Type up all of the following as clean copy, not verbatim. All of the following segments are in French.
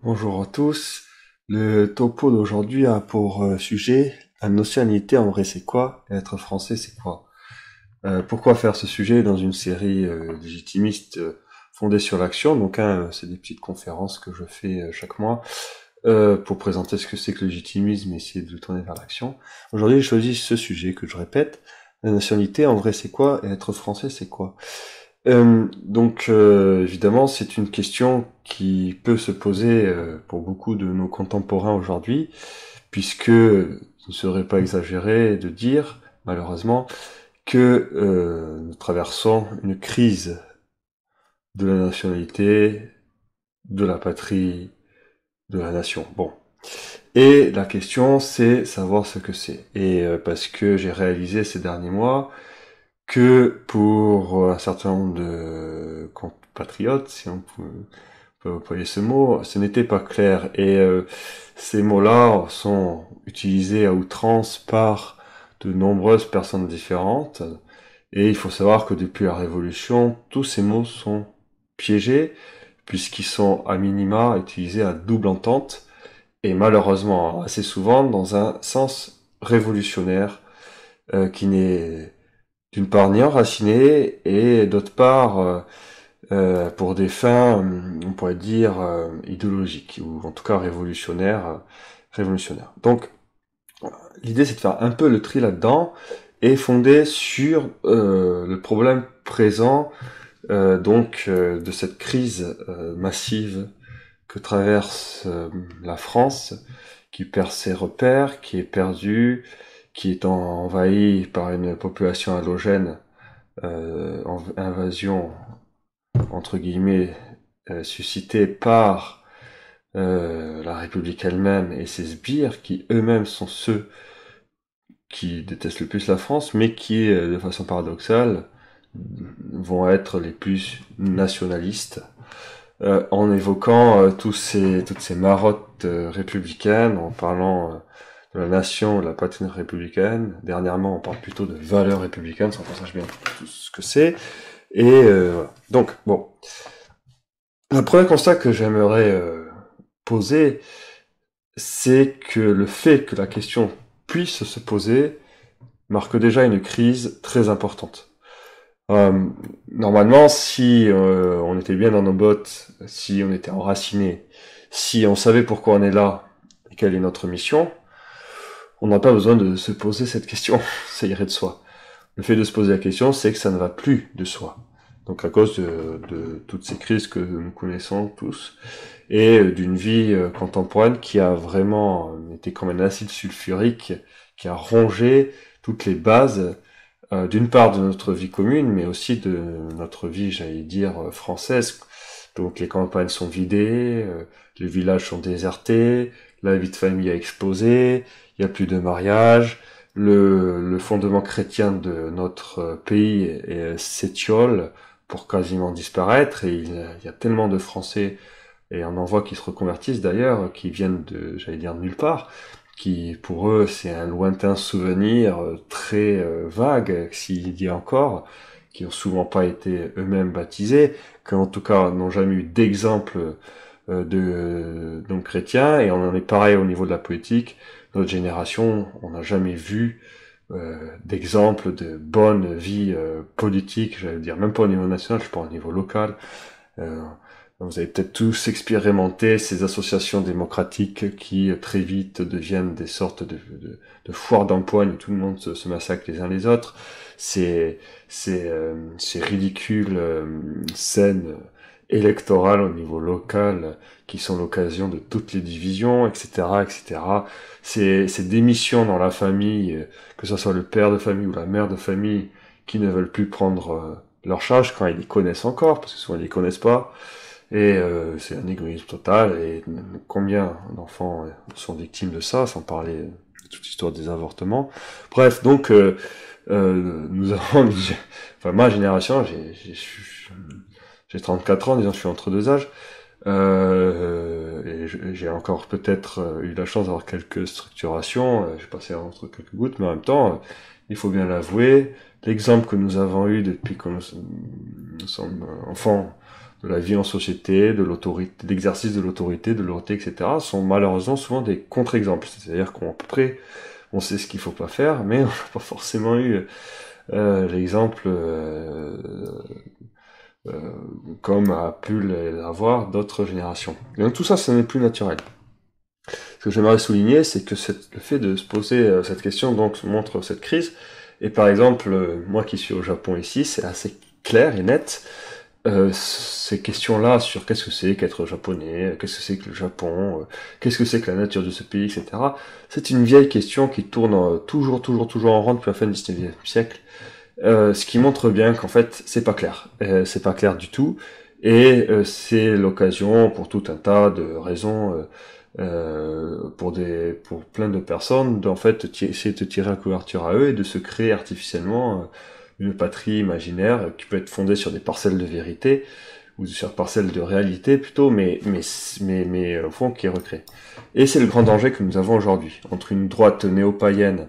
Bonjour à tous. Le topo d'aujourd'hui a pour sujet la nationalité en vrai c'est quoi et être français c'est quoi. Pourquoi faire ce sujet dans une série légitimiste fondée sur l'action. Donc c'est des petites conférences que je fais chaque mois pour présenter ce que c'est que le légitimisme et essayer de le tourner vers l'action. Aujourd'hui j'ai choisi ce sujet que je répète. La nationalité en vrai c'est quoi et être français c'est quoi. Évidemment, c'est une question qui peut se poser pour beaucoup de nos contemporains aujourd'hui, puisque ce ne serait pas exagéré de dire, malheureusement, que nous traversons une crise de la nationalité, de la patrie, de la nation. Bon. Et la question, c'est savoir ce que c'est. Et parce que j'ai réalisé ces derniers mois que pour un certain nombre de compatriotes, si on peut employer ce mot, ce n'était pas clair. Et ces mots-là sont utilisés à outrance par de nombreuses personnes différentes. Et il faut savoir que depuis la Révolution, tous ces mots sont piégés, puisqu'ils sont à minima utilisés à double entente, et malheureusement assez souvent dans un sens révolutionnaire, qui n'est d'une part ni enraciné, et d'autre part pour des fins, on pourrait dire, idéologiques, ou en tout cas révolutionnaires. Donc, l'idée c'est de faire un peu le tri là-dedans, et fonder sur le problème présent, de cette crise massive que traverse la France, qui perd ses repères, qui est perdue, qui est envahie par une population halogène, invasion entre guillemets suscitée par la République elle-même et ses sbires, qui eux-mêmes sont ceux qui détestent le plus la France, mais qui, de façon paradoxale, vont être les plus nationalistes, en évoquant toutes ces marottes républicaines, en parlant de la nation, de la patrie républicaine. Dernièrement, on parle plutôt de valeurs républicaines, sans qu'on sache bien tout ce que c'est. Et voilà. Donc, bon. Le premier constat que j'aimerais poser, c'est que le fait que la question puisse se poser marque déjà une crise très importante. Normalement, si on était bien dans nos bottes, si on était enraciné, si on savait pourquoi on est là et quelle est notre mission, on n'a pas besoin de se poser cette question, ça irait de soi. Le fait de se poser la question, c'est que ça ne va plus de soi. Donc à cause de toutes ces crises que nous connaissons tous, et d'une vie contemporaine qui a vraiment été comme un acide sulfurique, qui a rongé toutes les bases, d'une part de notre vie commune, mais aussi de notre vie, j'allais dire, française. Donc les campagnes sont vidées, les villages sont désertés, la vie de famille a explosé, il n'y a plus de mariage, le fondement chrétien de notre pays s'étiole pour quasiment disparaître, et il y a tellement de Français, et on en voit qui se reconvertissent d'ailleurs, qui viennent de, j'allais dire, nulle part, qui pour eux c'est un lointain souvenir très vague, s'il y a encore, qui ont souvent pas été eux-mêmes baptisés, qui en tout cas n'ont jamais eu d'exemple de donc chrétien, et on en est pareil au niveau de la politique. Notre génération, on n'a jamais vu d'exemple de bonne vie politique, j'allais dire, même pas au niveau national, je parle au niveau local. Euh, Vous avez peut-être tous expérimenté ces associations démocratiques qui très vite deviennent des sortes de foires d'empoigne où tout le monde se massacre les uns les autres. Ces ridicules scènes électorales au niveau local qui sont l'occasion de toutes les divisions, etc., etc. Ces démissions dans la famille, que ce soit le père de famille ou la mère de famille, qui ne veulent plus prendre leur charge quand ils les connaissent encore, parce que souvent ils les connaissent pas. Et c'est un égoïsme total. Et combien d'enfants sont victimes de ça, sans parler de toute l'histoire des avortements. Bref, donc nous avons, enfin ma génération, j'ai 34 ans, disons, je suis entre deux âges. Et j'ai encore peut-être eu la chance d'avoir quelques structurations. J'ai passé entre quelques gouttes, mais en même temps, il faut bien l'avouer, l'exemple que nous avons eu depuis que nous sommes enfants de la vie en société, de l'autorité, d'exercice de l'autorité, etc., sont malheureusement souvent des contre-exemples. C'est-à-dire qu'à peu près, on sait ce qu'il faut pas faire, mais on n'a pas forcément eu l'exemple comme a pu l'avoir d'autres générations. Et donc tout ça, ce n'est plus naturel. Ce que j'aimerais souligner, c'est que le fait de se poser cette question donc montre cette crise. Et par exemple, moi qui suis au Japon ici, c'est assez clair et net. Ces questions-là sur qu'est-ce que c'est qu'être japonais, qu'est-ce que c'est que le Japon, qu'est-ce que c'est que la nature de ce pays, etc. C'est une vieille question qui tourne toujours en rond depuis la fin du 19e siècle. Ce qui montre bien qu'en fait, c'est pas clair. C'est pas clair du tout. Et c'est l'occasion pour tout un tas de raisons pour plein de personnes d'en fait essayer de tirer la couverture à eux et de se créer artificiellement une patrie imaginaire qui peut être fondée sur des parcelles de vérité ou sur des parcelles de réalité plutôt, mais au fond qui est recréée. Et c'est le grand danger que nous avons aujourd'hui entre une droite néo-païenne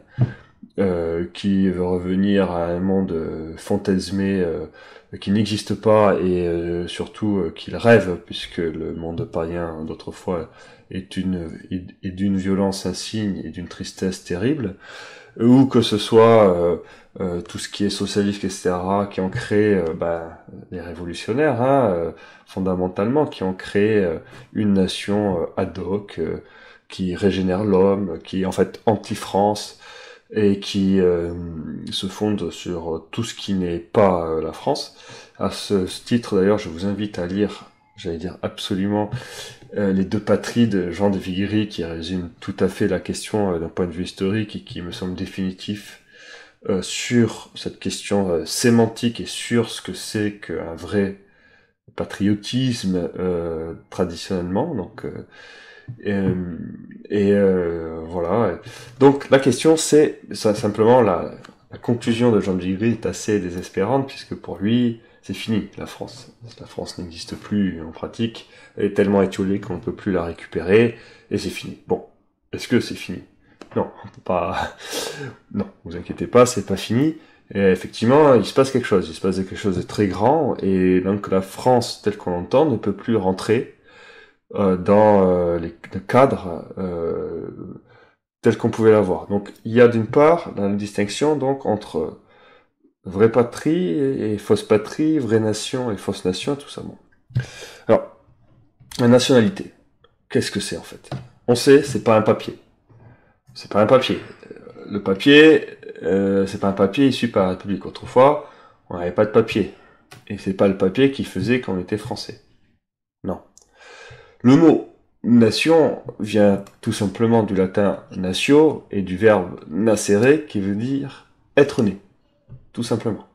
qui veut revenir à un monde fantasmé qui n'existe pas et surtout qu'il rêve, puisque le monde païen d'autrefois est d'une violence insigne et d'une tristesse terrible, ou que ce soit tout ce qui est socialiste, etc., qui ont créé les révolutionnaires, fondamentalement, qui ont créé une nation ad hoc, qui régénère l'homme, qui est en fait anti-France, et qui se fonde sur tout ce qui n'est pas la France. À ce titre, d'ailleurs, je vous invite à lire, j'allais dire absolument, les deux patries de Jean de Viguerie, qui résume tout à fait la question d'un point de vue historique et qui me semble définitif sur cette question sémantique et sur ce que c'est qu'un vrai patriotisme traditionnellement. Donc voilà. Donc la question c'est simplement la conclusion de Jean de Viguerie est assez désespérante, puisque pour lui c'est fini, la France. La France n'existe plus en pratique, elle est tellement étiolée qu'on ne peut plus la récupérer, et c'est fini. Bon, est-ce que c'est fini? Non, on peut pas. Non, vous inquiétez pas, c'est pas fini. Et effectivement, il se passe quelque chose de très grand, et donc la France, telle qu'on l'entend, ne peut plus rentrer dans le cadre tel qu'on pouvait l'avoir. Donc il y a d'une part la distinction donc entre vraie patrie et fausse patrie, vraie nation et fausse nation, tout ça. Bon. Alors, la nationalité, qu'est-ce que c'est en fait? On sait, c'est pas un papier. C'est pas un papier. Le papier, c'est pas un papier issu par la République. Autrefois, on n'avait pas de papier. Et c'est pas le papier qui faisait qu'on était français. Non. Le mot nation vient tout simplement du latin natio et du verbe nascere qui veut dire être né. Tout simplement.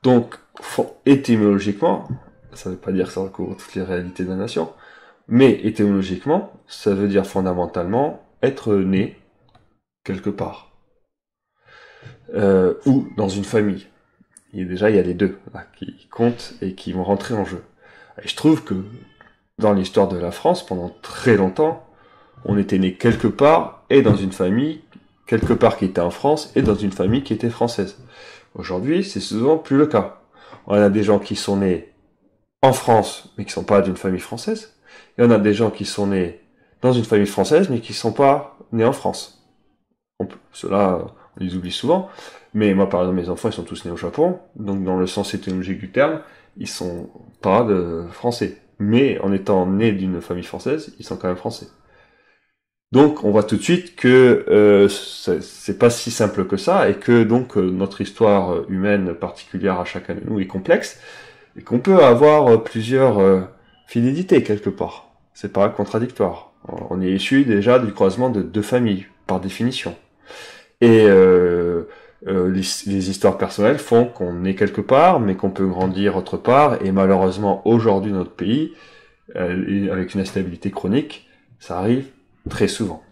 Donc, étymologiquement, ça ne veut pas dire que ça recouvre toutes les réalités de la nation, mais étymologiquement, ça veut dire fondamentalement être né quelque part. Ou dans une famille. Et déjà, il y a les deux là, qui comptent et qui vont rentrer en jeu. Et je trouve que dans l'histoire de la France, pendant très longtemps, on était né quelque part et dans une famille, quelque part qui était en France et dans une famille qui était française. Aujourd'hui, c'est souvent plus le cas. On a des gens qui sont nés en France, mais qui sont pas d'une famille française. Et on a des gens qui sont nés dans une famille française, mais qui sont pas nés en France. Ceux-là, on les oublie souvent. Mais moi, par exemple, mes enfants, ils sont tous nés au Japon. Donc, dans le sens étymologique du terme, ils sont pas de français. Mais en étant nés d'une famille française, ils sont quand même français. Donc, on voit tout de suite que c'est pas si simple que ça, et que donc notre histoire humaine particulière à chacun de nous est complexe, et qu'on peut avoir plusieurs fidélités quelque part. C'est pas contradictoire. On est issu déjà du croisement de deux familles, par définition. Et les histoires personnelles font qu'on est quelque part, mais qu'on peut grandir autre part, et malheureusement, aujourd'hui, notre pays, avec une instabilité chronique, ça arrive très souvent.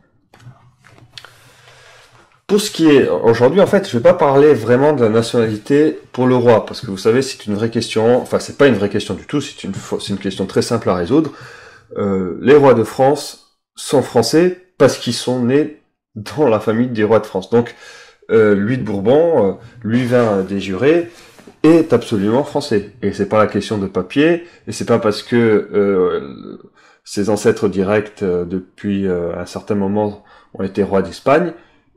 Pour ce qui est aujourd'hui, en fait, je vais pas parler vraiment de la nationalité pour le roi, parce que vous savez, c'est une vraie question. Enfin, c'est pas une vraie question du tout. C'est une question très simple à résoudre. Les rois de France sont français parce qu'ils sont nés dans la famille des rois de France. Donc, Louis de Bourbon, Louis XX des jurés, est absolument français. Et c'est pas la question de papier, et c'est pas parce que ses ancêtres directs depuis un certain moment ont été rois d'Espagne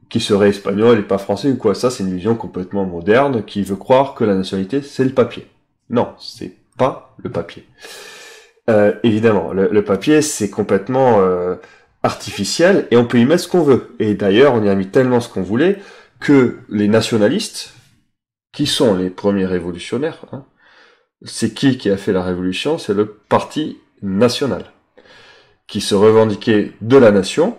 qui serait espagnol et pas français ou quoi. Ça, c'est une vision complètement moderne qui veut croire que la nationalité, c'est le papier. Non, c'est pas le papier. Évidemment, le papier, c'est complètement artificiel et on peut y mettre ce qu'on veut. Et d'ailleurs, on y a mis tellement ce qu'on voulait que les nationalistes, qui sont les premiers révolutionnaires, hein, c'est qui a fait la révolution? C'est le Parti national, qui se revendiquait de la nation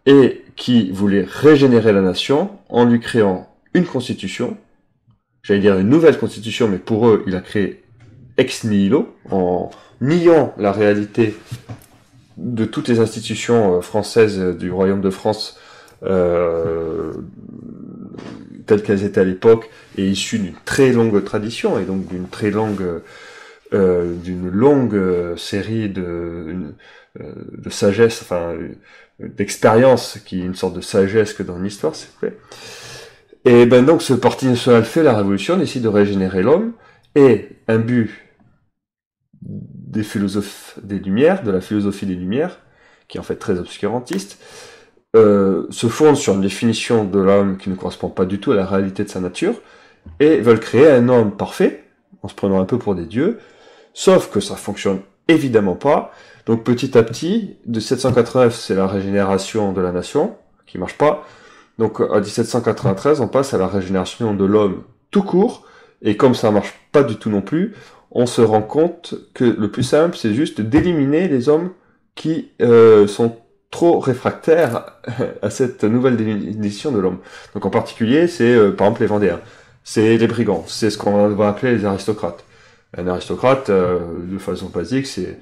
et qui voulait régénérer la nation en lui créant une constitution, j'allais dire une nouvelle constitution, mais pour eux, il a créé ex nihilo, en niant la réalité de toutes les institutions françaises du Royaume de France, telles qu'elles étaient à l'époque, et issues d'une très longue tradition, et donc d'une longue série de sagesse, enfin d'expérience, qui est une sorte de sagesse que dans l'histoire, s'il vous plaît. Et ben donc ce Parti national fait la révolution, décide de régénérer l'homme, et un but des philosophes des Lumières, de la philosophie des Lumières, qui est en fait très obscurantiste, se fonde sur une définition de l'homme qui ne correspond pas du tout à la réalité de sa nature, et veulent créer un homme parfait, en se prenant un peu pour des dieux, sauf que ça fonctionne évidemment pas. Donc petit à petit, de 1789, c'est la régénération de la nation, qui marche pas. Donc à 1793, on passe à la régénération de l'homme tout court, et comme ça marche pas du tout non plus, on se rend compte que le plus simple, c'est juste d'éliminer les hommes qui sont trop réfractaires à cette nouvelle définition de l'homme. Donc en particulier, c'est par exemple les Vendéens, c'est les brigands, c'est ce qu'on va appeler les aristocrates. Un aristocrate, de façon basique, c'est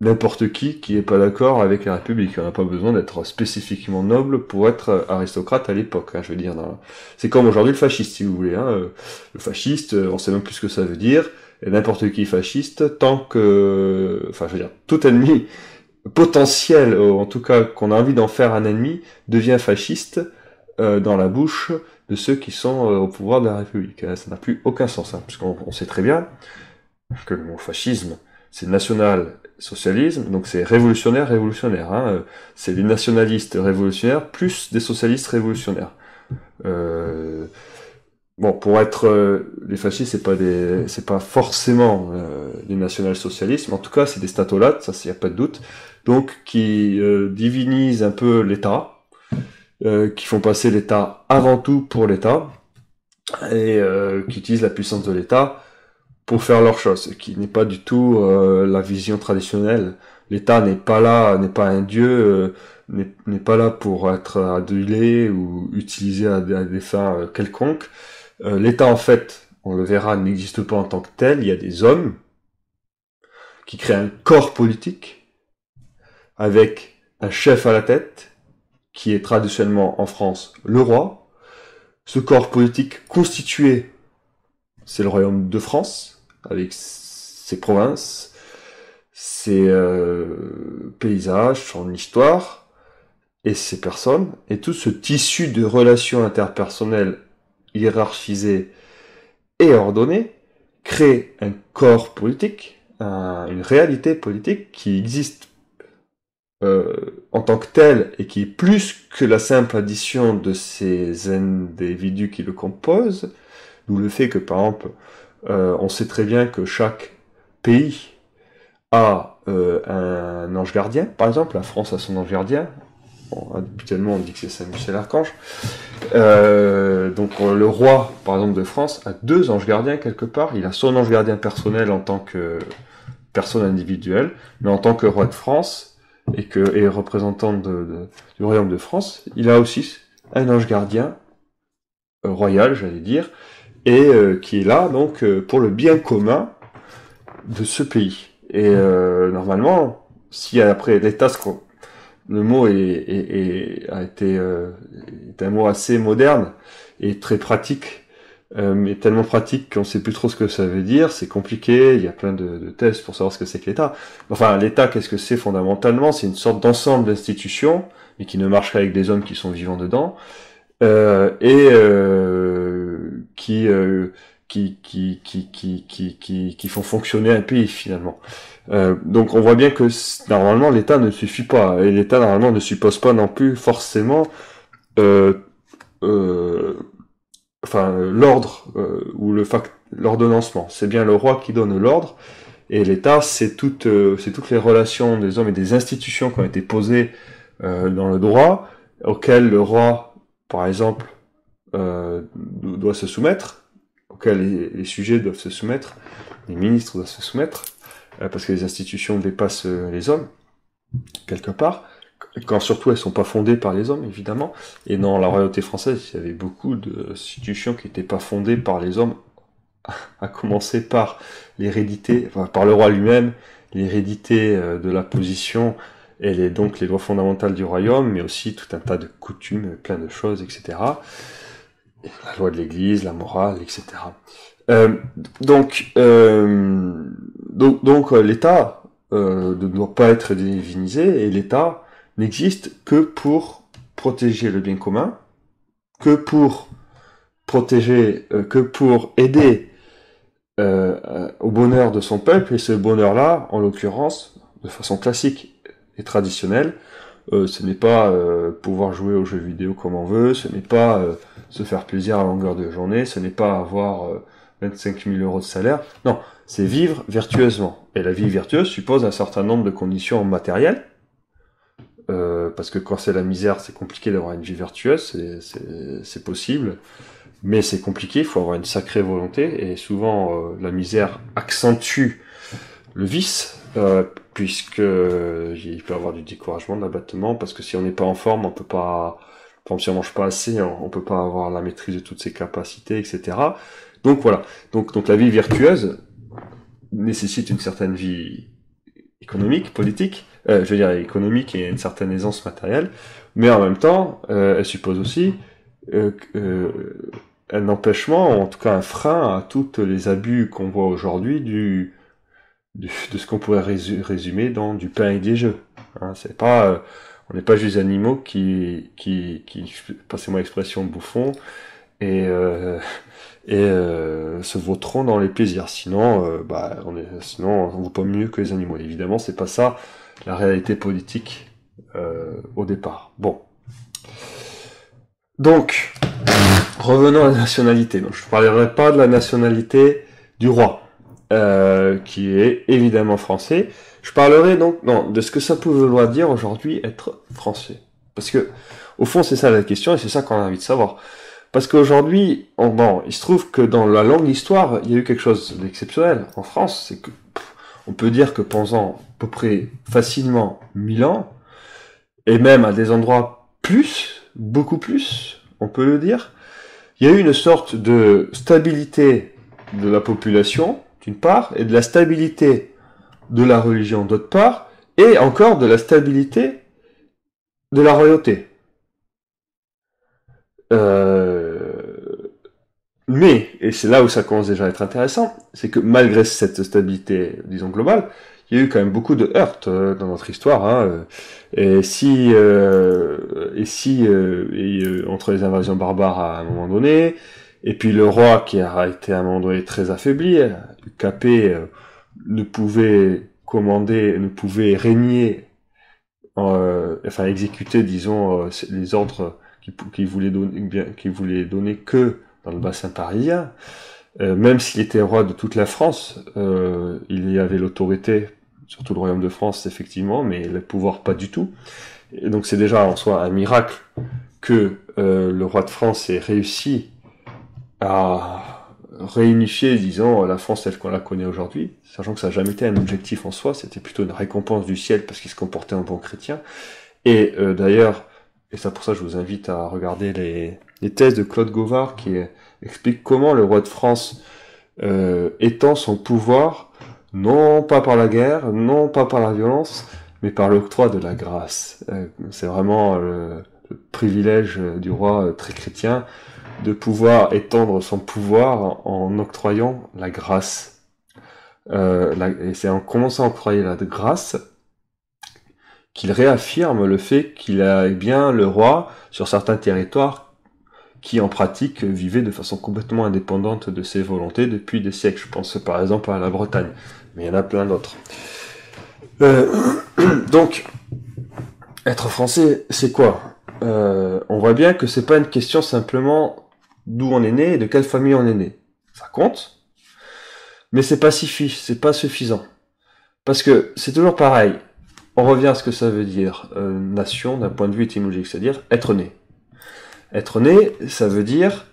n'importe qui est pas d'accord avec la République. On n'a pas besoin d'être spécifiquement noble pour être aristocrate à l'époque. Hein, je veux dire, c'est comme aujourd'hui le fasciste, si vous voulez. Hein. Le fasciste, on sait même plus ce que ça veut dire. Et n'importe qui est fasciste, tant que, enfin, je veux dire, tout ennemi potentiel, en tout cas qu'on a envie d'en faire un ennemi, devient fasciste dans la bouche de ceux qui sont au pouvoir de la République. Ça n'a plus aucun sens, hein, puisqu'on sait très bien que le mot fascisme, c'est national-socialisme, donc c'est révolutionnaire, hein, c'est des nationalistes révolutionnaires plus des socialistes révolutionnaires. Bon, pour être les fascistes, c'est pas forcément des national-socialistes, mais en tout cas, c'est des statolates, ça, y a pas de doute, donc qui divinisent un peu l'État, qui font passer l'État avant tout pour l'État, et qui utilisent la puissance de l'État pour faire leurs choses, qui n'est pas du tout la vision traditionnelle. L'État n'est pas là, n'est pas un dieu, n'est pas là pour être adulé ou utilisé à des fins quelconques. L'État, en fait, on le verra, n'existe pas en tant que tel. Il y a des hommes qui créent un corps politique avec un chef à la tête, qui est traditionnellement en France le roi. Ce corps politique constitué, c'est le royaume de France, avec ses provinces, ses paysages, son histoire, et ses personnes, et tout ce tissu de relations interpersonnelles hiérarchisées et ordonnées crée un corps politique, une réalité politique qui existe en tant que tel et qui est plus que la simple addition de ces individus qui le composent, d'où le fait que, par exemple, on sait très bien que chaque pays a un ange gardien. Par exemple, la France a son ange gardien. Bon, habituellement, on dit que c'est Saint-Michel Archange. Donc le roi, par exemple, de France, a 2 anges gardiens quelque part. Il a son ange gardien personnel en tant que personne individuelle, mais en tant que roi de France et représentant du royaume de France, il a aussi un ange gardien royal, j'allais dire, et qui est là donc pour le bien commun de ce pays. Et normalement, si après l'État, le mot est un mot assez moderne et très pratique, mais tellement pratique qu'on sait plus trop ce que ça veut dire, c'est compliqué, il y a plein de tests pour savoir ce que c'est que l'État. Enfin, l'État, qu'est-ce que c'est fondamentalement? C'est une sorte d'ensemble d'institutions, mais qui ne marche qu'avec des hommes qui sont vivants dedans, et qui font fonctionner un pays finalement. Donc on voit bien que normalement l'État ne suffit pas, et l'État normalement ne suppose pas non plus forcément l'ordre ou l'ordonnancement. C'est bien le roi qui donne l'ordre, et l'État c'est toutes les relations des hommes et des institutions qui ont été posées dans le droit, auxquelles le roi, par exemple, doit se soumettre, auxquels les sujets doivent se soumettre, les ministres doivent se soumettre, parce que les institutions dépassent les hommes, quelque part, quand surtout elles sont pas fondées par les hommes, évidemment. Et dans la royauté française, il y avait beaucoup d'institutions qui n'étaient pas fondées par les hommes, à commencer par l'hérédité, enfin, par le roi lui-même, l'hérédité de la position, et donc les lois fondamentales du royaume, mais aussi tout un tas de coutumes, plein de choses, etc. La loi de l'Église, la morale, etc. Donc l'État ne doit pas être divinisé, et l'État n'existe que pour protéger le bien commun, que pour protéger, que pour aider au bonheur de son peuple, et ce bonheur-là, en l'occurrence, de façon classique et traditionnelle, ce n'est pas pouvoir jouer aux jeux vidéo comme on veut, ce n'est pas se faire plaisir à longueur de journée, ce n'est pas avoir 25 000 euros de salaire, non, c'est vivre vertueusement. Et la vie vertueuse suppose un certain nombre de conditions matérielles, parce que quand c'est la misère, c'est compliqué d'avoir une vie vertueuse, c'est possible, mais c'est compliqué, il faut avoir une sacrée volonté, et souvent la misère accentue le vice, puisque il peut y avoir du découragement, de l'abattement, parce que si on n'est pas en forme, on peut pas, enfin, si on mange pas assez, on peut pas avoir la maîtrise de toutes ses capacités, etc. Donc voilà. Donc la vie vertueuse nécessite une certaine vie économique, politique, je veux dire économique, et une certaine aisance matérielle, mais en même temps, elle suppose aussi un empêchement, en tout cas un frein à tous les abus qu'on voit aujourd'hui de ce qu'on pourrait résumer dans du pain et des jeux. Hein, c'est pas, on n'est pas juste des animaux qui passez-moi l'expression, bouffons, et se vautront dans les plaisirs. Sinon, sinon on vaut pas mieux que les animaux. Évidemment, c'est pas ça la réalité politique au départ. Bon. Donc, revenons à la nationalité. Donc, je ne parlerai pas de la nationalité du roi, qui est évidemment français. Je parlerai donc de ce que ça peut vouloir dire aujourd'hui être français. Parce que, au fond, c'est ça la question, et c'est ça qu'on a envie de savoir. Parce qu'aujourd'hui, il se trouve que dans la longue histoire, il y a eu quelque chose d'exceptionnel en France, c'est que on peut dire que pendant à peu près facilement 1000 ans, et même à des endroits beaucoup plus, on peut le dire, il y a eu une sorte de stabilité de la population, d'une part, et de la stabilité de la religion, d'autre part, et encore de la stabilité de la royauté. Mais, et c'est là où ça commence déjà à être intéressant, c'est que malgré cette stabilité, disons, globale, il y a eu quand même beaucoup de heurts dans notre histoire, hein, entre les invasions barbares à un moment donné, et puis le roi qui a été à un moment donné très affaibli, Capet ne pouvait régner, exécuter, disons, les ordres qu'il voulait donner que dans le bassin parisien, même s'il était roi de toute la France, il y avait l'autorité, surtout le royaume de France, effectivement, mais le pouvoir pas du tout. Et donc c'est déjà en soi un miracle que le roi de France ait réussi à réunifier, disons, la France telle qu'on la connaît aujourd'hui, sachant que ça n'a jamais été un objectif en soi, c'était plutôt une récompense du ciel parce qu'il se comportait en bon chrétien. Et d'ailleurs, et c'est pour ça que je vous invite à regarder les thèses de Claude Gauvard qui expliquent comment le roi de France étend son pouvoir, non pas par la guerre, non pas par la violence, mais par l'octroi de la grâce. C'est vraiment le privilège du roi très chrétien de pouvoir étendre son pouvoir en octroyant la grâce. Et c'est en commençant à octroyer la grâce qu'il réaffirme le fait qu'il a bien le roi sur certains territoires qui en pratique vivait de façon complètement indépendante de ses volontés depuis des siècles. Je pense par exemple à la Bretagne, mais il y en a plein d'autres. Donc, être français, c'est quoi? On voit bien que c'est pas une question simplement d'où on est né et de quelle famille on est né. Ça compte, mais c'est pas suffisant. Parce que c'est toujours pareil. On revient à ce que ça veut dire nation d'un point de vue étymologique, c'est-à-dire être né. Être né, ça veut dire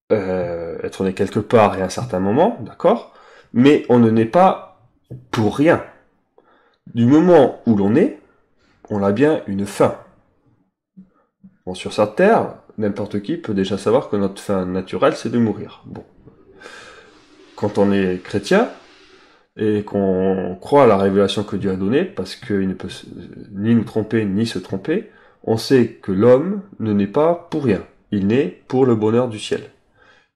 être né quelque part et à un certain moment, d'accord? Mais on ne naît pas pour rien. Du moment où l'on est, on a bien une fin. Bon, sur cette terre, n'importe qui peut déjà savoir que notre fin naturelle, c'est de mourir. Bon. Quand on est chrétien, et qu'on croit à la révélation que Dieu a donnée, parce qu'il ne peut ni nous tromper, ni se tromper, on sait que l'homme ne naît pas pour rien. Il naît pour le bonheur du ciel.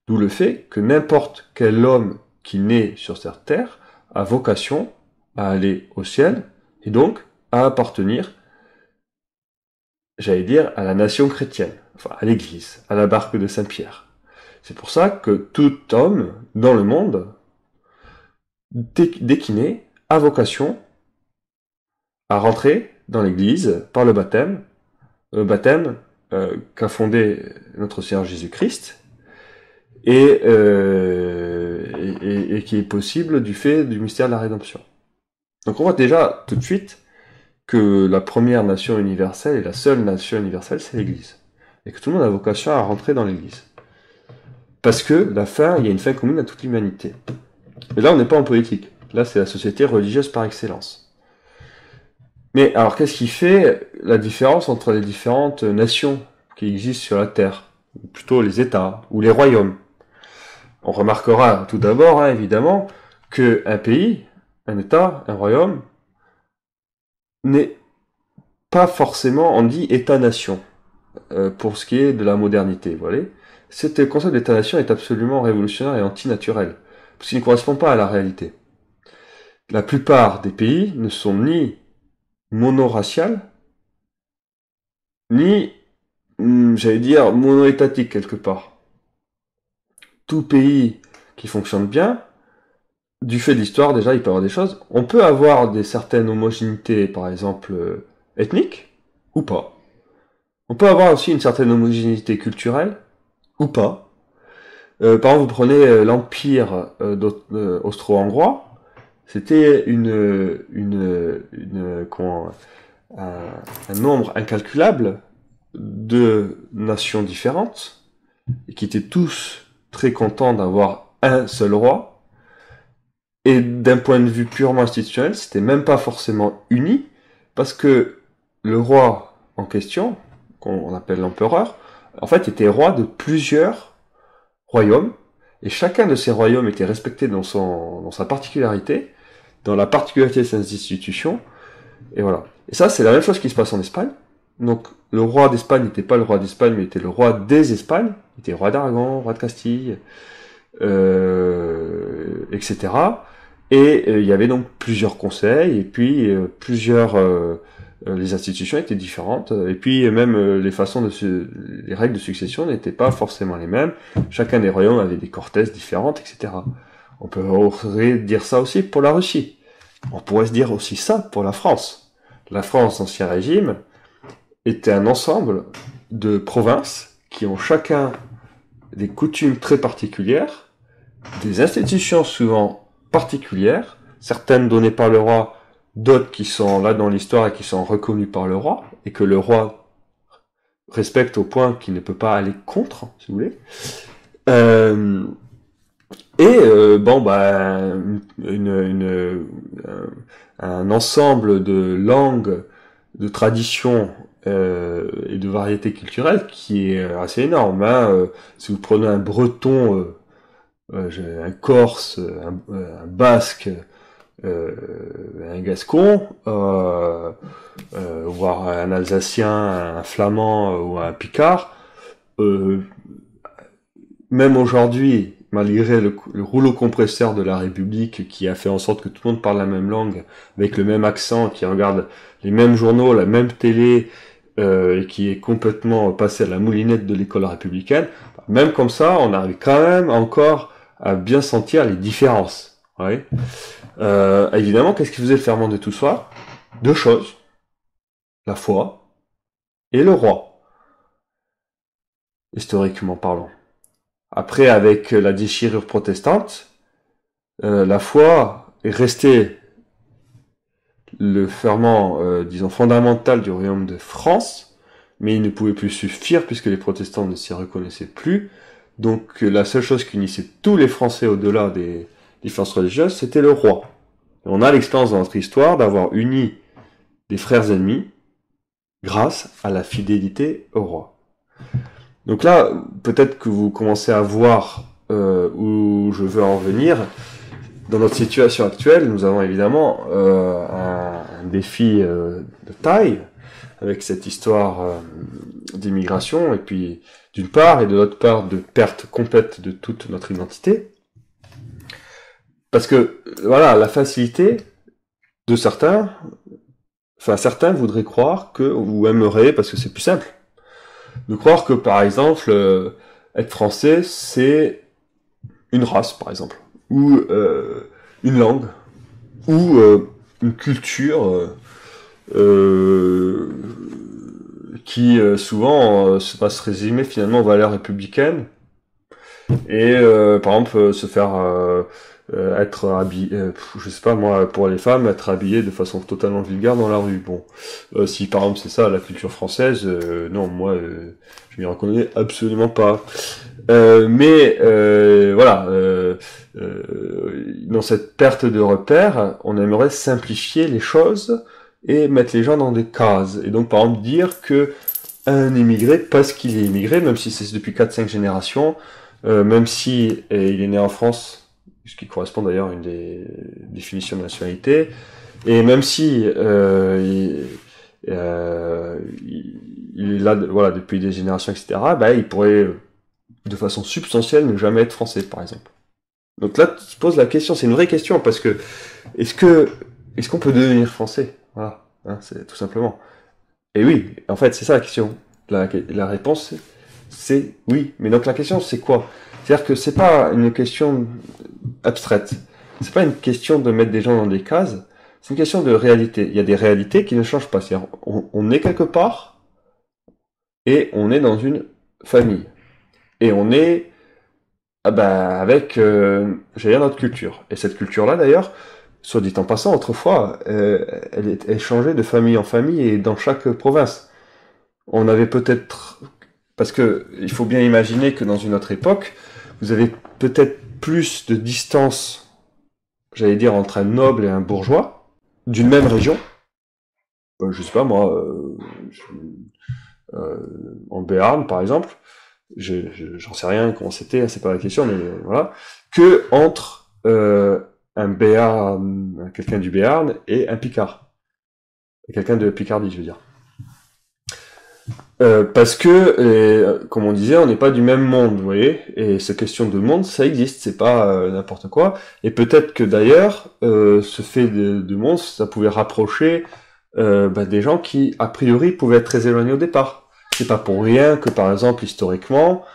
D'où le fait que n'importe quel homme qui naît sur cette terre a vocation à aller au ciel, et donc à appartenir, j'allais dire, à la nation chrétienne, enfin à l'église, à la barque de Saint-Pierre. C'est pour ça que tout homme dans le monde, dès qu'il naît, a vocation à rentrer dans l'église par le baptême qu'a fondé notre Seigneur Jésus-Christ, et qui est possible du fait du mystère de la rédemption. Donc on voit déjà tout de suite que la première nation universelle et la seule nation universelle, c'est l'Église. Et que tout le monde a vocation à rentrer dans l'Église. Parce que il y a une fin commune à toute l'humanité. Et là, on n'est pas en politique. Là, c'est la société religieuse par excellence. Mais alors, qu'est-ce qui fait la différence entre les différentes nations qui existent sur la Terre? Ou plutôt les États, ou les royaumes. On remarquera tout d'abord, évidemment, qu'un pays, un État, un royaume, n'est pas forcément, on dit État-nation, pour ce qui est de la modernité, vous voyez. Ce concept d'État-nation est absolument révolutionnaire et antinaturel, parce qu'il ne correspond pas à la réalité. La plupart des pays ne sont ni monoraciales, ni, j'allais dire, mono-étatiques quelque part. Tout pays qui fonctionne bien, du fait de l'histoire, déjà, il peut y avoir des choses. On peut avoir certaines homogénéités, par exemple, ethniques, ou pas. On peut avoir aussi une certaine homogénéité culturelle, ou pas. Par exemple, vous prenez l'Empire austro-hongrois, c'était un nombre incalculable de nations différentes, et qui étaient tous très contents d'avoir un seul roi. Et d'un point de vue purement institutionnel, c'était même pas forcément uni, parce que le roi en question, qu'on appelle l'empereur, en fait était roi de plusieurs royaumes, et chacun de ces royaumes était respecté dans sa particularité, dans la particularité de ses institutions, et voilà. Et ça, c'est la même chose qui se passe en Espagne. Donc, le roi d'Espagne n'était pas le roi d'Espagne, mais était le roi des Espagnes. Il était roi d'Aragon, roi de Castille, etc. Et il y avait donc plusieurs conseils, et puis les institutions étaient différentes, et puis même les règles de succession n'étaient pas forcément les mêmes. Chacun des royaumes avait des cortèses différentes, etc. On pourrait dire ça aussi pour la Russie. On pourrait se dire aussi ça pour la France. La France, Ancien Régime, était un ensemble de provinces qui ont chacun des coutumes très particulières, des institutions souvent particulières, certaines données par le roi, d'autres qui sont là dans l'histoire et qui sont reconnues par le roi, et que le roi respecte au point qu'il ne peut pas aller contre, si vous voulez. Un ensemble de langues, de traditions et de variétés culturelles qui est assez énorme. Si vous prenez un breton, un corse, un basque, un gascon, voire un alsacien, un flamand ou un picard, même aujourd'hui, malgré le rouleau compresseur de la République qui a fait en sorte que tout le monde parle la même langue, avec le même accent, qui regarde les mêmes journaux, la même télé, et qui est complètement passé à la moulinette de l'école républicaine, même comme ça, on arrive quand même encore à bien sentir les différences. Ouais. Évidemment, qu'est-ce qui faisait le ferment de tout ça? Deux choses. La foi et le roi, historiquement parlant. Après, avec la déchirure protestante, la foi est restée le ferment, disons, fondamental du royaume de France, mais il ne pouvait plus suffire puisque les protestants ne s'y reconnaissaient plus. Donc la seule chose qui unissait tous les Français au-delà des différences religieuses, c'était le roi. Et on a l'expérience dans notre histoire d'avoir uni des frères ennemis grâce à la fidélité au roi. Donc là, peut-être que vous commencez à voir où je veux en venir. Dans notre situation actuelle, nous avons évidemment un défi de taille avec cette histoire d'immigration, et puis d'une part, et de l'autre part, de perte complète de toute notre identité. Parce que, voilà, la facilité de certains, enfin certains voudraient croire que, ou aimeraient, parce que c'est plus simple, de croire que, par exemple, être français, c'est une race, par exemple, ou une langue, ou une culture qui souvent va se résumer finalement aux valeurs républicaines, et par exemple se faire être habillé, je sais pas moi, pour les femmes, être habillé de façon totalement vulgaire dans la rue. Bon, si par exemple c'est ça la culture française, non, moi je m'y reconnais absolument pas. Mais voilà, dans cette perte de repères, on aimerait simplifier les choses et mettre les gens dans des cases. Et donc par exemple dire que un immigré, parce qu'il est immigré, même si c'est depuis 4-5 générations, même si il est né en France, ce qui correspond d'ailleurs à une des définitions de nationalité, et même si il est là, voilà, depuis des générations, etc., bah, il pourrait, de façon substantielle, ne jamais être français, par exemple. Donc là, tu te poses la question, c'est une vraie question, parce que est-ce qu'on peut devenir français? Voilà, hein, c'est tout simplement. Et oui, en fait, c'est ça la question. La réponse, c'est oui. Mais donc la question, c'est quoi? C'est-à-dire que c'est pas une question abstraite. C'est pas une question de mettre des gens dans des cases. C'est une question de réalité. Il y a des réalités qui ne changent pas. C'est-à-dire, on est quelque part et on est dans une famille. Et on est avec, j'allais dire, notre culture. Et cette culture-là, d'ailleurs, soit dit en passant, autrefois, elle changeait de famille en famille et dans chaque province. On avait peut-être... Parce que il faut bien imaginer que dans une autre époque, vous avez peut-être plus de distance, j'allais dire, entre un noble et un bourgeois, d'une même région. Je sais pas, moi, en Béarn, par exemple, j'en sais rien comment c'était, c'est pas la question, mais voilà, que entre un Béarn, quelqu'un du Béarn et un Picard. Quelqu'un de Picardie, je veux dire. Parce que, comme on disait, on n'est pas du même monde, vous voyez, et cette question de monde, ça existe, c'est pas n'importe quoi, et peut-être que d'ailleurs, ce fait de monde, ça pouvait rapprocher des gens qui, a priori, pouvaient être très éloignés au départ. C'est pas pour rien que, par exemple, historiquement,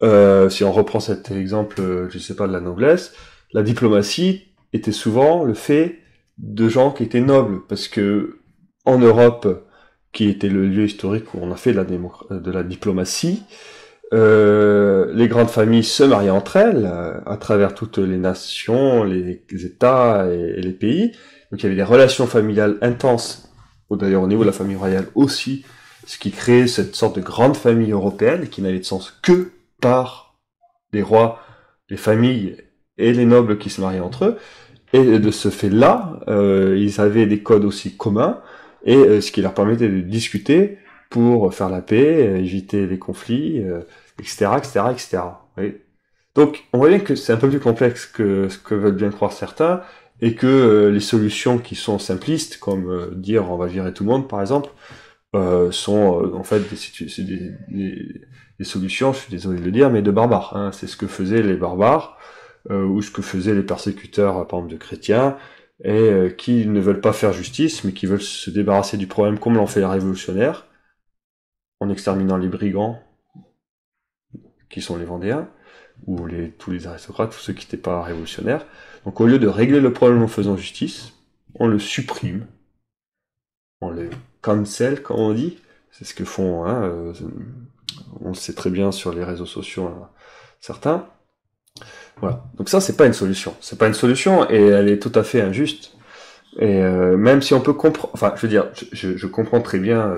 si on reprend cet exemple, je sais pas, de la noblesse, la diplomatie était souvent le fait de gens qui étaient nobles, parce que en Europe, qui était le lieu historique où on a fait de la diplomatie, les grandes familles se mariaient entre elles, à travers toutes les nations, les États et les pays. Donc il y avait des relations familiales intenses, d'ailleurs au niveau de la famille royale aussi, ce qui créait cette sorte de grande famille européenne qui n'avait de sens que par les rois, les familles et les nobles qui se mariaient entre eux. Et de ce fait-là, ils avaient des codes aussi communs, et ce qui leur permettait de discuter pour faire la paix, éviter les conflits, etc., etc., etc. Oui. Donc, on voit bien que c'est un peu plus complexe que ce que veulent bien croire certains, et que les solutions qui sont simplistes, comme dire on va virer tout le monde, par exemple, sont en fait des solutions, je suis désolé de le dire, mais de barbares. Hein. C'est ce que faisaient les barbares, ou ce que faisaient les persécuteurs, par exemple, de chrétiens, et qui ne veulent pas faire justice, mais qui veulent se débarrasser du problème comme l'ont fait les révolutionnaires, en exterminant les brigands, qui sont les Vendéens, ou tous les aristocrates, tous ceux qui n'étaient pas révolutionnaires. Donc au lieu de régler le problème en faisant justice, on le supprime, on le cancel, comme on dit. C'est ce que font, on le sait très bien sur les réseaux sociaux, certains. Voilà. Donc ça, c'est pas une solution. C'est pas une solution, et elle est tout à fait injuste. Et même si on peut comprendre, enfin, je veux dire, je comprends très bien,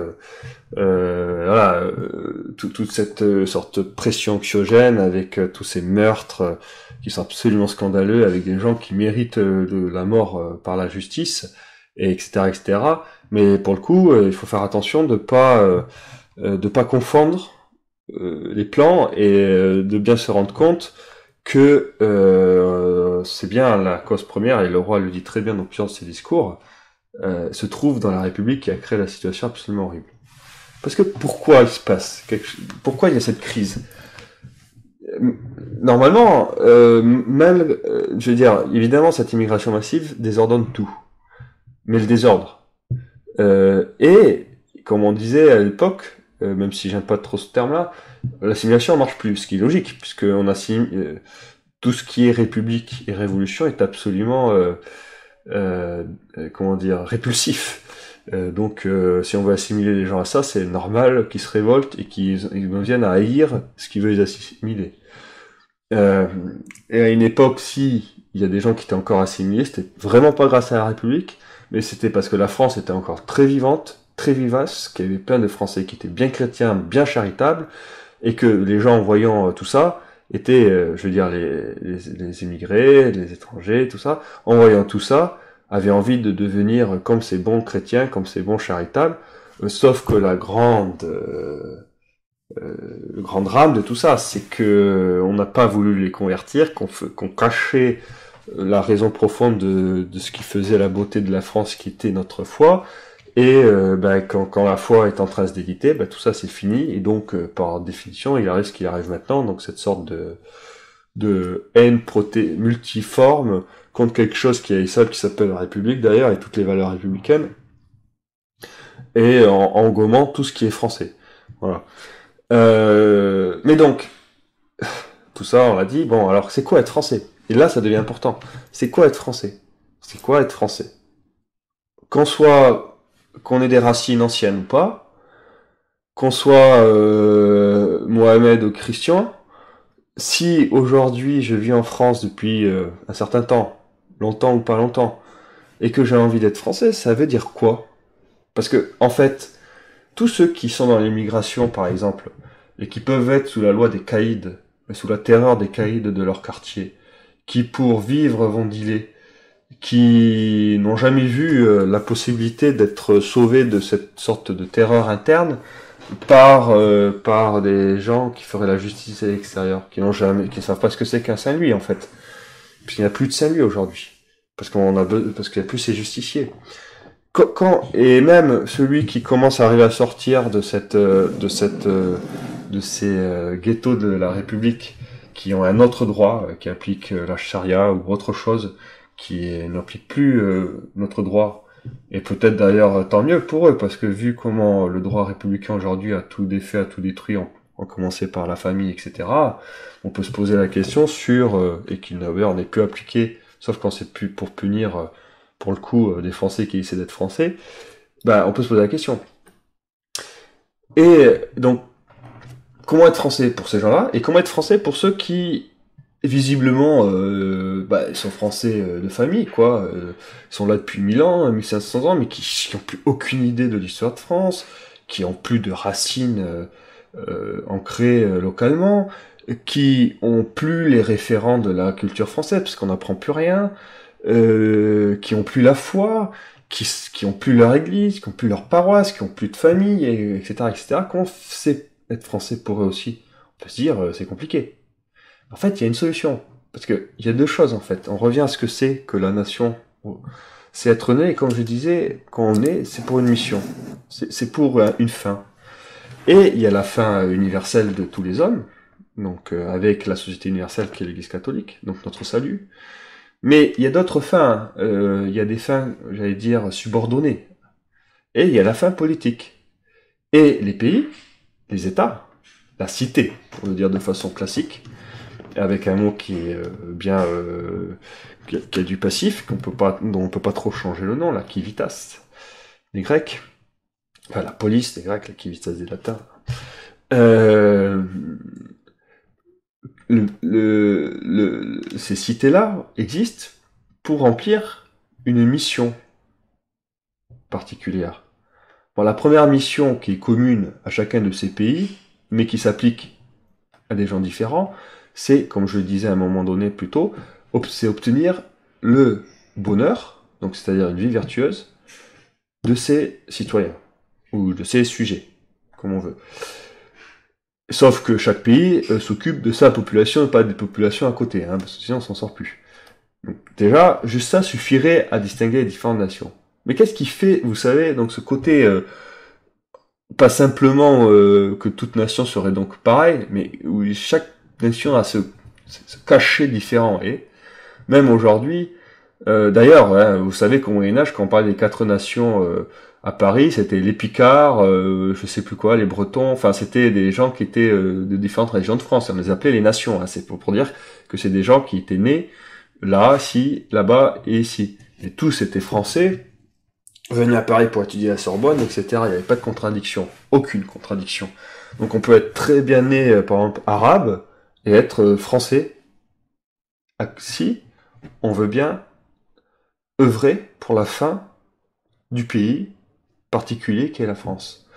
toute cette sorte de pression anxiogène avec tous ces meurtres qui sont absolument scandaleux, avec des gens qui méritent de la mort par la justice, et etc., etc. Mais pour le coup, il faut faire attention de pas confondre les plans et de bien se rendre compte que c'est bien la cause première, et le roi le dit très bien dans plusieurs de ses discours, se trouve dans la République qui a créé la situation absolument horrible. Parce que pourquoi il se passe pourquoi il y a cette crise? Normalement, je veux dire, évidemment, cette immigration massive désordonne tout. Mais le désordre. Et, comme on disait à l'époque, même si j'aime pas trop ce terme-là, l'assimilation marche plus, ce qui est logique, puisqu'on assimile tout ce qui est république et révolution est absolument, répulsif. Donc, si on veut assimiler les gens à ça, c'est normal qu'ils se révoltent et qu'ils viennent à haïr ce qui veut les assimiler. Et à une époque, si il y a des gens qui étaient encore assimilés, c'était vraiment pas grâce à la République, mais c'était parce que la France était encore très vivante, très vivace, qu'il y avait plein de Français qui étaient bien chrétiens, bien charitables, et que les gens, en voyant tout ça, étaient, les immigrés, les étrangers, tout ça, en voyant tout ça, avaient envie de devenir comme ces bons chrétiens, comme ces bons charitables, sauf que le grand drame de tout ça, c'est que on n'a pas voulu les convertir, qu'on cachait la raison profonde de ce qui faisait la beauté de la France, qui était notre foi, et quand la foi est en train de se déliter, tout ça c'est fini, et donc par définition il arrive ce qu'il arrive maintenant, donc cette sorte de haine multiforme contre quelque chose qui est seul, qui s'appelle la République d'ailleurs, et toutes les valeurs républicaines, et en gommant tout ce qui est français. Voilà. Mais donc, tout ça, on l'a dit, bon, alors c'est quoi être français? Et là, ça devient important. C'est quoi être français? C'est quoi être français? Qu'on ait des racines anciennes ou pas, qu'on soit Mohamed ou Christian, si aujourd'hui je vis en France depuis un certain temps, longtemps ou pas longtemps, et que j'ai envie d'être français, ça veut dire quoi? Parce que, en fait, tous ceux qui sont dans l'immigration, par exemple, et qui peuvent être sous la loi des caïds, sous la terreur des caïds de leur quartier, qui pour vivre vont dealer, qui n'ont jamais vu la possibilité d'être sauvés de cette sorte de terreur interne par des gens qui feraient la justice à l'extérieur, qui ne savent pas ce que c'est qu'un Saint-Louis en fait, puisqu'il n'y a plus de Saint-Louis aujourd'hui, parce qu'il n'y a plus ces justiciers. Et même celui qui commence à arriver à sortir de ces ghettos de la République, qui ont un autre droit, qui applique la charia ou autre chose, qui n'applique plus notre droit, et peut-être d'ailleurs tant mieux pour eux, parce que vu comment le droit républicain aujourd'hui a tout défait, a tout détruit, en commencer par la famille, etc., on peut se poser la question et qu'il d'ailleurs n'est plus appliqué, sauf quand c'est plus pour punir pour le coup, des Français qui essaient d'être Français, on peut se poser la question. Et donc, comment être Français pour ces gens-là, et comment être Français pour ceux qui, visiblement, sont Français de famille, quoi. Ils sont là depuis 1000 ans, 1500 ans, mais qui n'ont plus aucune idée de l'histoire de France, qui ont plus de racines ancrées localement, qui ont plus les référents de la culture française, parce qu'on n'apprend plus rien, qui ont plus la foi, qui ont plus leur église, qui ont plus leur paroisse, qui ont plus de famille, etc., etc. Comment c'est être français pour eux aussi? On peut se dire, c'est compliqué. En fait, il y a une solution. Parce que il y a deux choses, en fait. On revient à ce que c'est que la nation. C'est être né, et comme je disais, quand on est, c'est pour une mission. C'est pour une fin. Et il y a la fin universelle de tous les hommes, donc avec la société universelle qui est l'Église catholique, donc notre salut. Mais il y a d'autres fins, il y a des fins, j'allais dire, subordonnées. Et il y a la fin politique. Et les pays, les États, la cité, pour le dire de façon classique, avec un mot qui est bien qui a du passif, dont on peut pas trop changer le nom, la civitas, les Grecs, enfin la police des Grecs, la civitas des Latins. Ces cités-là existent pour remplir une mission particulière. Bon, la première mission qui est commune à chacun de ces pays, mais qui s'applique à des gens différents, c'est, comme je le disais à un moment donné plus tôt, c'est obtenir le bonheur, donc c'est-à-dire une vie vertueuse, de ses citoyens, ou de ses sujets, comme on veut. Sauf que chaque pays s'occupe de sa population et pas des populations à côté, hein, parce que sinon on s'en sort plus. Donc, déjà, juste ça suffirait à distinguer les différentes nations. Mais qu'est-ce qui fait, vous savez, donc ce côté, pas simplement que toute nation serait donc pareille, mais où chaque nation a ce cachet différent. Et même aujourd'hui, d'ailleurs, hein, vous savez qu'au Moyen-Âge, quand on parlait des 4 nations à Paris, c'était les Picards, je sais plus quoi, les Bretons, enfin c'était des gens qui étaient de différentes régions de France, on les appelait les nations, hein, c'est pour dire que c'est des gens qui étaient nés là, ici, là-bas et ici. Et tous étaient français, venaient à Paris pour étudier à la Sorbonne, etc. Il n'y avait pas de contradiction, aucune contradiction. Donc on peut être très bien né, par exemple, arabe, et être français, si on veut bien œuvrer pour la fin du pays particulier qu'est la France.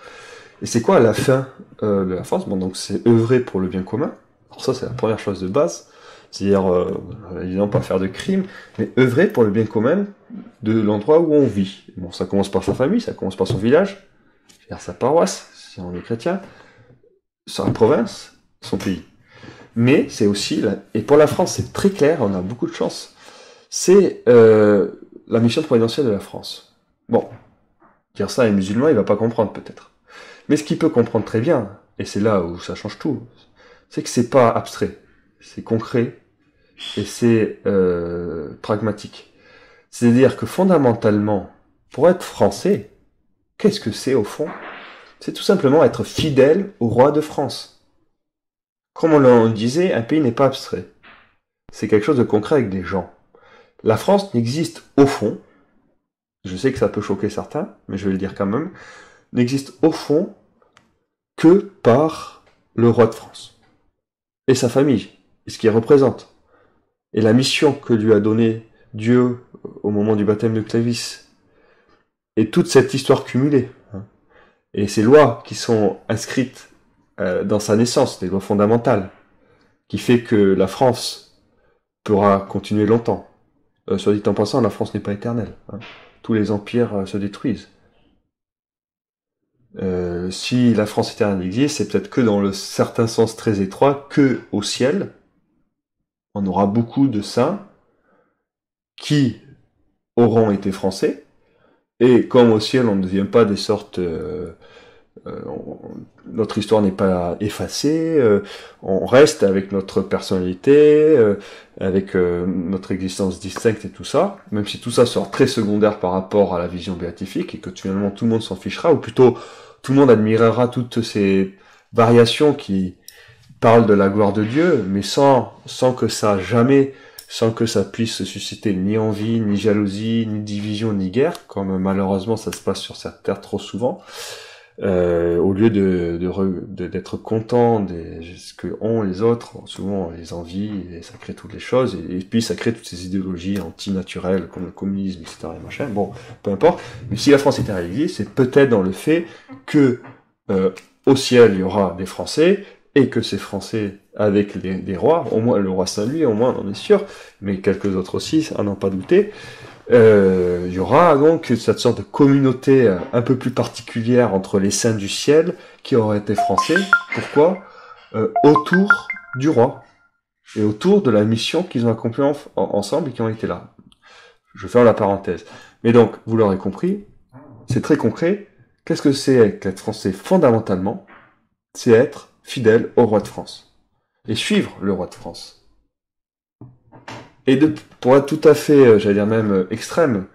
Et c'est quoi la fin de la France? Bon, donc c'est œuvrer pour le bien commun. Alors ça, c'est la première chose de base. C'est-à-dire, évidemment, pas faire de crimes, mais œuvrer pour le bien commun de l'endroit où on vit. Bon, ça commence par sa famille, ça commence par son village, sa paroisse, si on est chrétien, sa province, son pays. Mais c'est aussi, et pour la France, c'est très clair, on a beaucoup de chance, c'est la mission providentielle de la France. Bon, dire ça à un musulman, il va pas comprendre peut-être. Mais ce qu'il peut comprendre très bien, et c'est là où ça change tout, c'est que c'est pas abstrait, c'est concret, et c'est pragmatique. C'est-à-dire que fondamentalement, pour être français, qu'est-ce que c'est au fond? C'est tout simplement être fidèle au roi de France. Comme on le disait, un pays n'est pas abstrait. C'est quelque chose de concret avec des gens. La France n'existe au fond, je sais que ça peut choquer certains, mais je vais le dire quand même, n'existe au fond que par le roi de France. Et sa famille, et ce qu'il représente. Et la mission que lui a donnée Dieu au moment du baptême de Clovis. Et toute cette histoire cumulée. Et ces lois qui sont inscrites dans sa naissance, des lois fondamentales, qui fait que la France pourra continuer longtemps. Soit dit en passant, la France n'est pas éternelle. Hein. Tous les empires se détruisent. Si la France éternelle existe, c'est peut-être que dans le certain sens très étroit, que au ciel, on aura beaucoup de saints qui auront été français, et comme au ciel on ne devient pas des sortes... notre histoire n'est pas effacée, on reste avec notre personnalité, avec notre existence distincte et tout ça, même si tout ça sera très secondaire par rapport à la vision béatifique, et que finalement tout le monde s'en fichera, ou plutôt tout le monde admirera toutes ces variations qui parlent de la gloire de Dieu, mais sans que ça puisse susciter ni envie, ni jalousie, ni division, ni guerre, comme malheureusement ça se passe sur cette terre trop souvent. Au lieu d'être content de ce que ont les autres, souvent on les envie, et ça crée toutes les choses, et puis ça crée toutes ces idéologies anti-naturelles, comme le communisme, etc. et machin. Bon, peu importe. Mais si la France était réalisée, c'est peut-être dans le fait que au ciel il y aura des Français, et que ces Français, avec des rois, au moins le roi Saint-Louis, au moins on en est sûr, mais quelques autres aussi, à n'en pas douter, il y aura donc cette sorte de communauté un peu plus particulière entre les saints du ciel qui auraient été français. Pourquoi autour du roi et autour de la mission qu'ils ont accomplie ensemble et qui ont été là. Je ferme la parenthèse. Mais donc, vous l'aurez compris, c'est très concret. Qu'est-ce que c'est qu'être français fondamentalement? C'est être fidèle au roi de France et suivre le roi de France. Et pour être tout à fait, j'allais dire même extrême,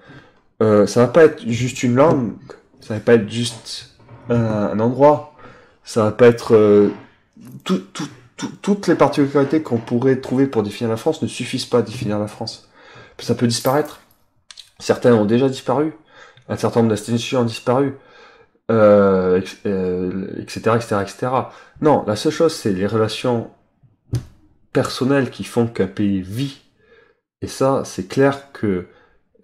ça va pas être juste une langue, ça va pas être juste un endroit, Ça va pas être toutes les particularités qu'on pourrait trouver pour définir la France ne suffisent pas à définir la France. Ça peut disparaître. Certains ont déjà disparu. Un certain nombre d'institutions ont disparu. Etc., etc., etc. Non, la seule chose, c'est les relations personnelles qui font qu'un pays vit. Et ça, c'est clair que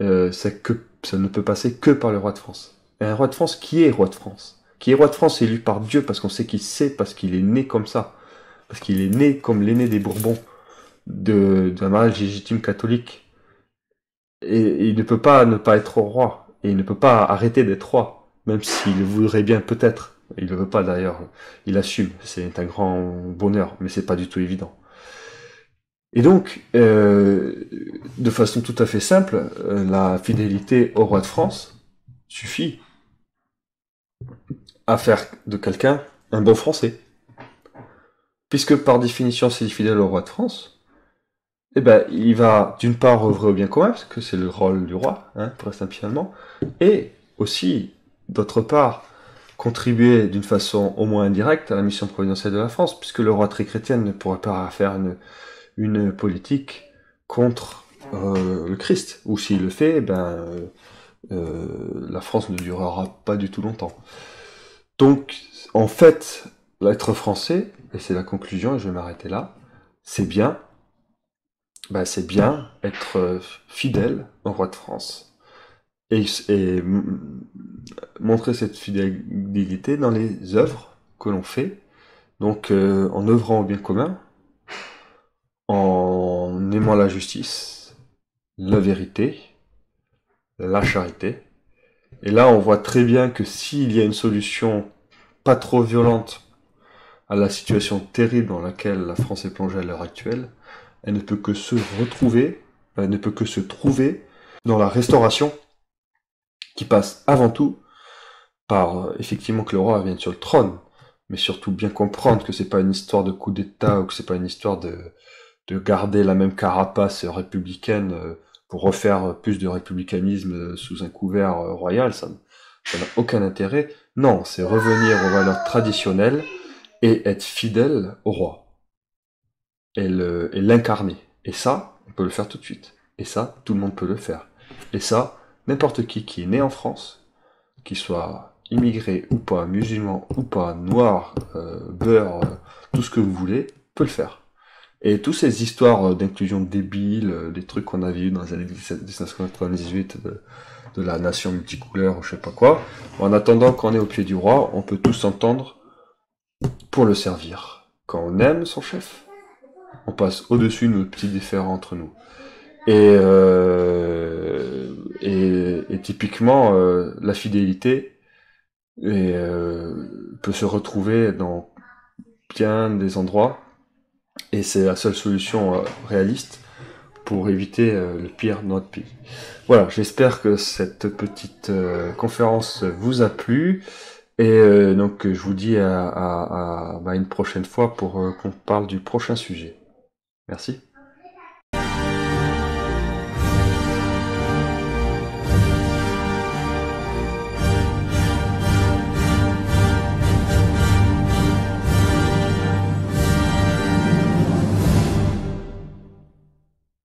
ça ne peut passer que par le roi de France. Et un roi de France qui est roi de France. Qui est roi de France élu par Dieu parce qu'on sait qu'il sait, parce qu'il est né comme ça. Parce qu'il est né comme l'aîné des Bourbons, d'un mariage légitime catholique. Et il ne peut pas ne pas être roi. Et il ne peut pas arrêter d'être roi. Même s'il le voudrait bien peut-être. Il ne le veut pas d'ailleurs. Il assume. C'est un grand bonheur. Mais c'est pas du tout évident. Et donc, de façon tout à fait simple, la fidélité au roi de France suffit à faire de quelqu'un un bon Français. Puisque par définition, s'il est fidèle au roi de France, eh ben, il va d'une part œuvrer au bien commun, parce que c'est le rôle du roi, hein, pour rester finalement, et aussi, d'autre part, contribuer d'une façon au moins indirecte à la mission providentielle de la France, puisque le roi très chrétien ne pourrait pas faire une politique contre le Christ, ou s'il le fait, la France ne durera pas du tout longtemps. Donc, en fait, l'être français, et c'est la conclusion, et je vais m'arrêter là, c'est bien être fidèle au roi de France. Et montrer cette fidélité dans les œuvres que l'on fait, donc en œuvrant au bien commun, en aimant la justice, la vérité, la charité. Et là, on voit très bien que s'il y a une solution pas trop violente à la situation terrible dans laquelle la France est plongée à l'heure actuelle, elle ne peut que se retrouver, elle ne peut que se trouver dans la restauration qui passe avant tout par effectivement que le roi vienne sur le trône, mais surtout bien comprendre que c'est pas une histoire de coup d'État ou que c'est pas une histoire de garder la même carapace républicaine pour refaire plus de républicanisme sous un couvert royal, ça n'a aucun intérêt. Non, c'est revenir aux valeurs traditionnelles et être fidèle au roi. Et l'incarner. Et ça, on peut le faire tout de suite. Et ça, tout le monde peut le faire. Et ça, n'importe qui est né en France, qu'il soit immigré ou pas, musulman ou pas, noir, beurre, tout ce que vous voulez, peut le faire. Et toutes ces histoires d'inclusion débile, des trucs qu'on a vus dans les années 1998, de la nation multicouleur ou je sais pas quoi, en attendant qu'on est au pied du roi, on peut tous s'entendre pour le servir. Quand on aime son chef, on passe au-dessus de nos petits différends entre nous. Et typiquement, la fidélité peut se retrouver dans bien des endroits, et c'est la seule solution réaliste pour éviter le pire de notre pays. Voilà, j'espère que cette petite conférence vous a plu, et donc je vous dis à une prochaine fois pour qu'on parle du prochain sujet. Merci.